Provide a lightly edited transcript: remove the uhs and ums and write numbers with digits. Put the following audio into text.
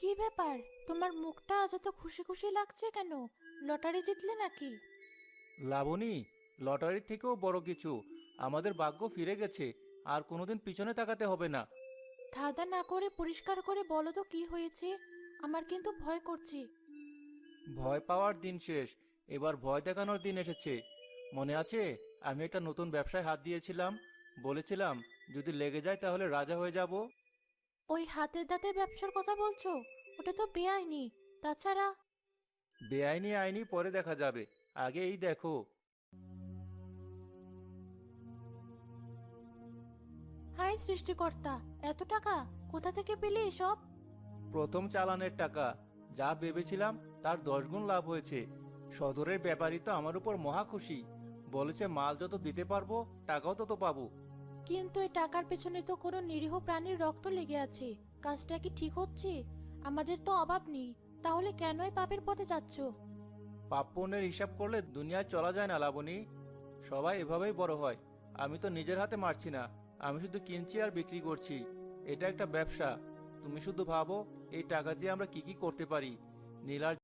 কি ব্যাপার? তোমার মুখটা আজ এত খুশি খুশি লাগছে কেন? লটারি জিতলে নাকি? লাবণী, লটারির থেকেও বড় কিছু। আমাদের ভাগ্য ফিরে গেছে। আর কোনোদিন পিছনে তাকাতে হবে না। ধাঁধা না করে পরিষ্কার করে বলো তো কি হয়েছে। আমার কিন্তু ভয় করছে। ভয় পাওয়ার দিন শেষ। এবার ভয় দেখানোর দিন এসেছে। মনে আছে, আমি একটা নতুন ব্যবসায় হাত দিয়েছিলাম। বলেছিলাম যদি লেগে যায় তাহলে রাজা হয়ে যাব। ওই হাতের দাঁতের ব্যবসার কথা বলছো? ওটা তো বেআইনি। তাছাড়া বেআইনি আইনি পরে দেখা যাবে। আগে এই দেখো। হাই সৃষ্টিকর্তা, এত টাকা কোথা থেকে পেলে এসব? প্রথম চালানের টাকা। যা ভেবেছিলাম তার 10 গুণ লাভ হয়েছে। সদরের ব্যাপারী তো আমার উপর মহা খুশি। বলেছে মাল যত দিতে পারবো টাকাও তত পাবো। কিন্তু এই টাকার পেছনে তো কোনো নিরীহ প্রাণীর রক্ত লেগে আছে। কাজটা কি ঠিক হচ্ছে? আমাদের তো অভাব নেই, তাহলে কেনই পাপের পথে যাচ্ছ? পাপ পুণ্যের হিসাব করলে দুনিয়ায় চলা যায় না লাবণী। সবাই এভাবেই বড় হয়। আমি তো নিজের হাতে মারছি না। আমি শুধু কিনছি আর বিক্রি করছি। এটা একটা ব্যবসা। তুমি শুধু ভাবো এই টাকা দিয়ে আমরা কি কি করতে পারি। নীলার